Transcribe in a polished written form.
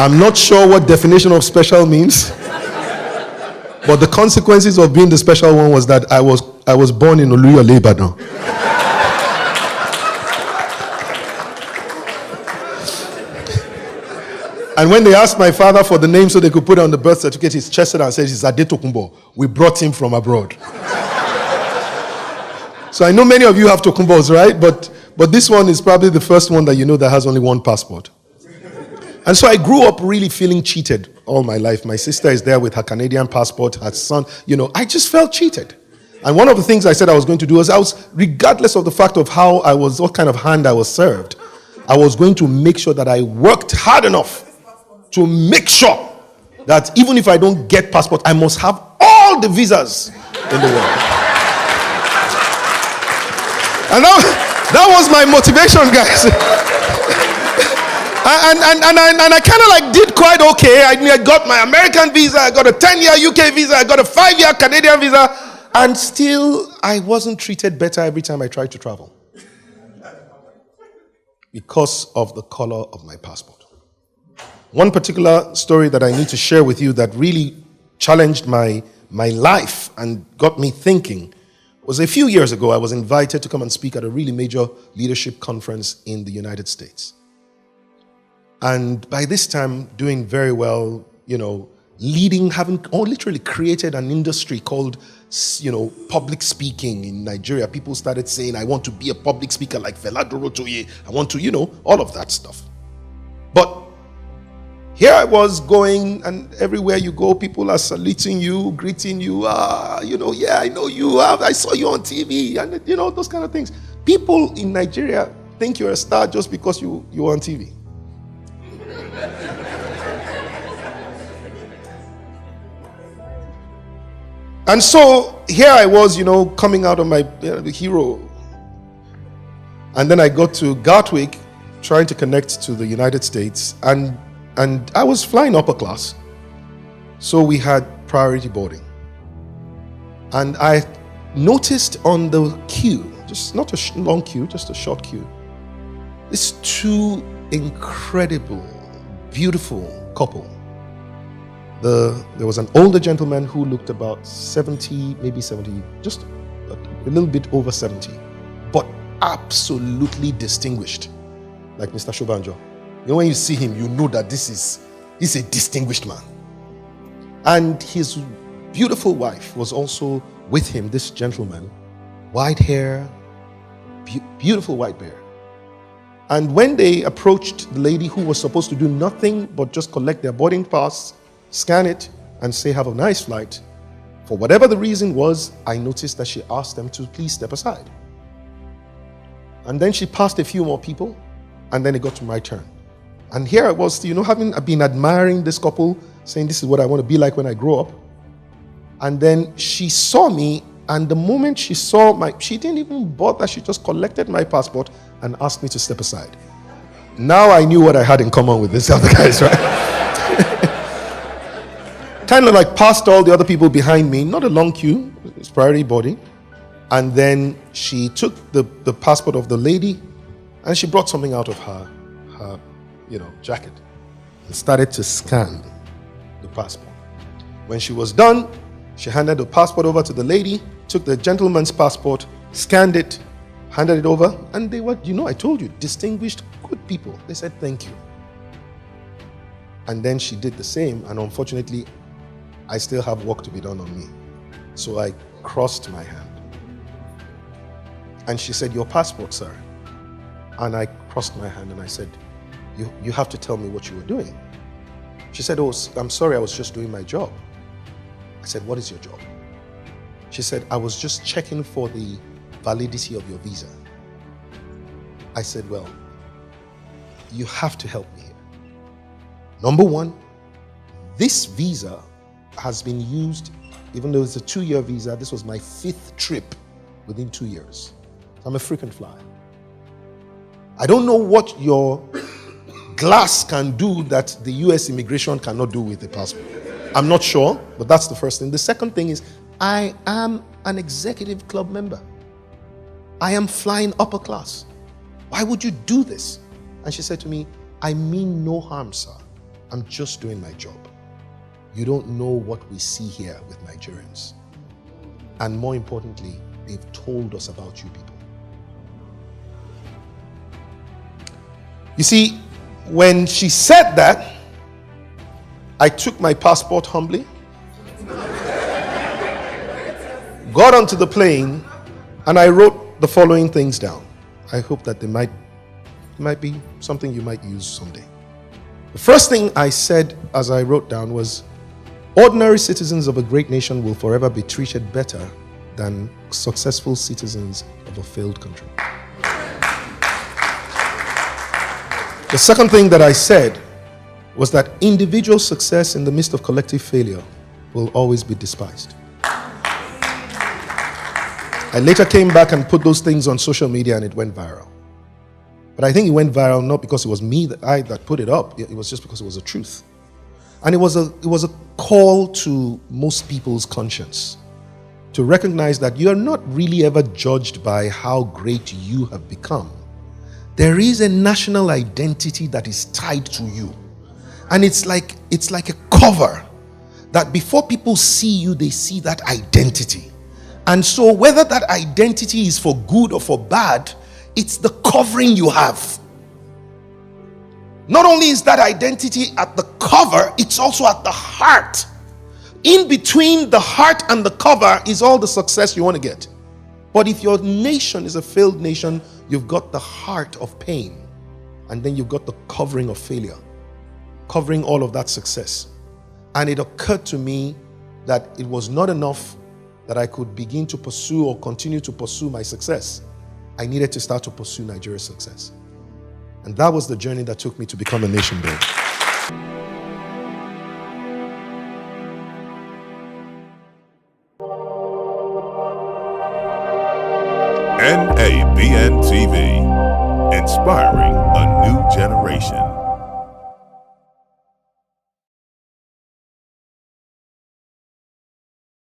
I'm not sure what definition of special means. But the consequences of being the special one was that I was born in Oluyole, Ibadan. And when they asked my father for the name so they could put it on the birth certificate, he chested and said, "It's Adetokunbo. We brought him from abroad." So I know many of you have Tokumbos, right? But this one is probably the first one that you know that has only one passport. And so I grew up really feeling cheated all my life. My sister is there with her Canadian passport, her son, I just felt cheated. And one of the things I said I was going to do was regardless of the fact of what kind of hand I was served, I was going to make sure that I worked hard enough to make sure that even if I don't get passport, I must have all the visas in the world. And that was my motivation, guys. And I kind of like did quite okay. I got my American visa, I got a 10-year UK visa, I got a 5-year Canadian visa, and still I wasn't treated better every time I tried to travel because of the color of my passport. One particular story that I need to share with you that really challenged my life and got me thinking was a few years ago. I was invited to come and speak at a really major leadership conference in the United States. And by this time, doing very well, leading, having literally created an industry called, public speaking in Nigeria. People started saying, "I want to be a public speaker like Fela Dorotoye. I want to, all of that stuff." But here I was going, and everywhere you go, people are saluting you, greeting you. Yeah, I know you. I saw you on TV, and those kind of things. People in Nigeria think you're a star just because you're on TV. And so here I was, coming out of my hero. And then I got to Gatwick, trying to connect to the United States, and I was flying upper class. So we had priority boarding. And I noticed on the queue, just not a long queue, just a short queue, these two incredible, beautiful couple. There was an older gentleman who looked about 70, maybe 70, just a little bit over 70, but absolutely distinguished, like Mr. Shobanjo. When you see him, you know that he's a distinguished man. And his beautiful wife was also with him, this gentleman, white hair, beautiful white hair. And when they approached the lady who was supposed to do nothing but just collect their boarding pass, scan it, and say, "Have a nice flight," for whatever the reason was, I noticed that she asked them to please step aside. And then she passed a few more people, and then it got to my turn. And here I was, having been admiring this couple, saying, "This is what I want to be like when I grow up." And then she saw me, and the moment she saw she didn't even bother, she just collected my passport and asked me to step aside. Now I knew what I had in common with these other guys, right? Kind of like passed all the other people behind me, not a long queue, it's priority boarding. And then she took the passport of the lady, and she brought something out of her jacket and started to scan the passport. When she was done, she handed the passport over to the lady, took the gentleman's passport, scanned it, handed it over, and they were, I told you, distinguished, good people. They said, "Thank you." And then she did the same, and unfortunately, I still have work to be done on me. So I crossed my hand. And she said, "Your passport, sir." And I crossed my hand and I said, you have to tell me what you were doing." She said, "Oh, I'm sorry, I was just doing my job." I said, "What is your job?" She said, "I was just checking for the validity of your visa." I said, "Well, you have to help me here. Number one, this visa has been used, even though it's a 2-year visa, this was my 5th trip within 2 years. I'm a frequent flyer. I don't know what your glass can do that the US immigration cannot do with a passport. I'm not sure, but that's the first thing. The second thing is, I am an executive club member. I am flying upper class. Why would you do this?" And she said to me, "I mean no harm, sir. I'm just doing my job. You don't know what we see here with Nigerians. And more importantly, they've told us about you people. You see, when she said that, I took my passport humbly, got onto the plane, and I wrote the following things down. I hope that they might be something you might use someday. The first thing I said as I wrote down was, ordinary citizens of a great nation will forever be treated better than successful citizens of a failed country. The second thing that I said was that individual success in the midst of collective failure will always be despised. I later came back and put those things on social media and it went viral. But I think it went viral not because it was me that put it up. It was just because it was the truth. And it was a call to most people's conscience to recognize that you are not really ever judged by how great you have become. There is a national identity that is tied to you. And it's like a cover that before people see you, they see that identity. And so whether that identity is for good or for bad, it's the covering you have. Not only is that identity at the cover, it's also at the heart. In between the heart and the cover is all the success you want to get. But if your nation is a failed nation, you've got the heart of pain. And then you've got the covering of failure, covering all of that success. And it occurred to me that it was not enough that I could begin to pursue or continue to pursue my success. I needed to start to pursue Nigeria's success. And that was the journey that took me to become a nation builder. NABN TV, inspiring a new generation.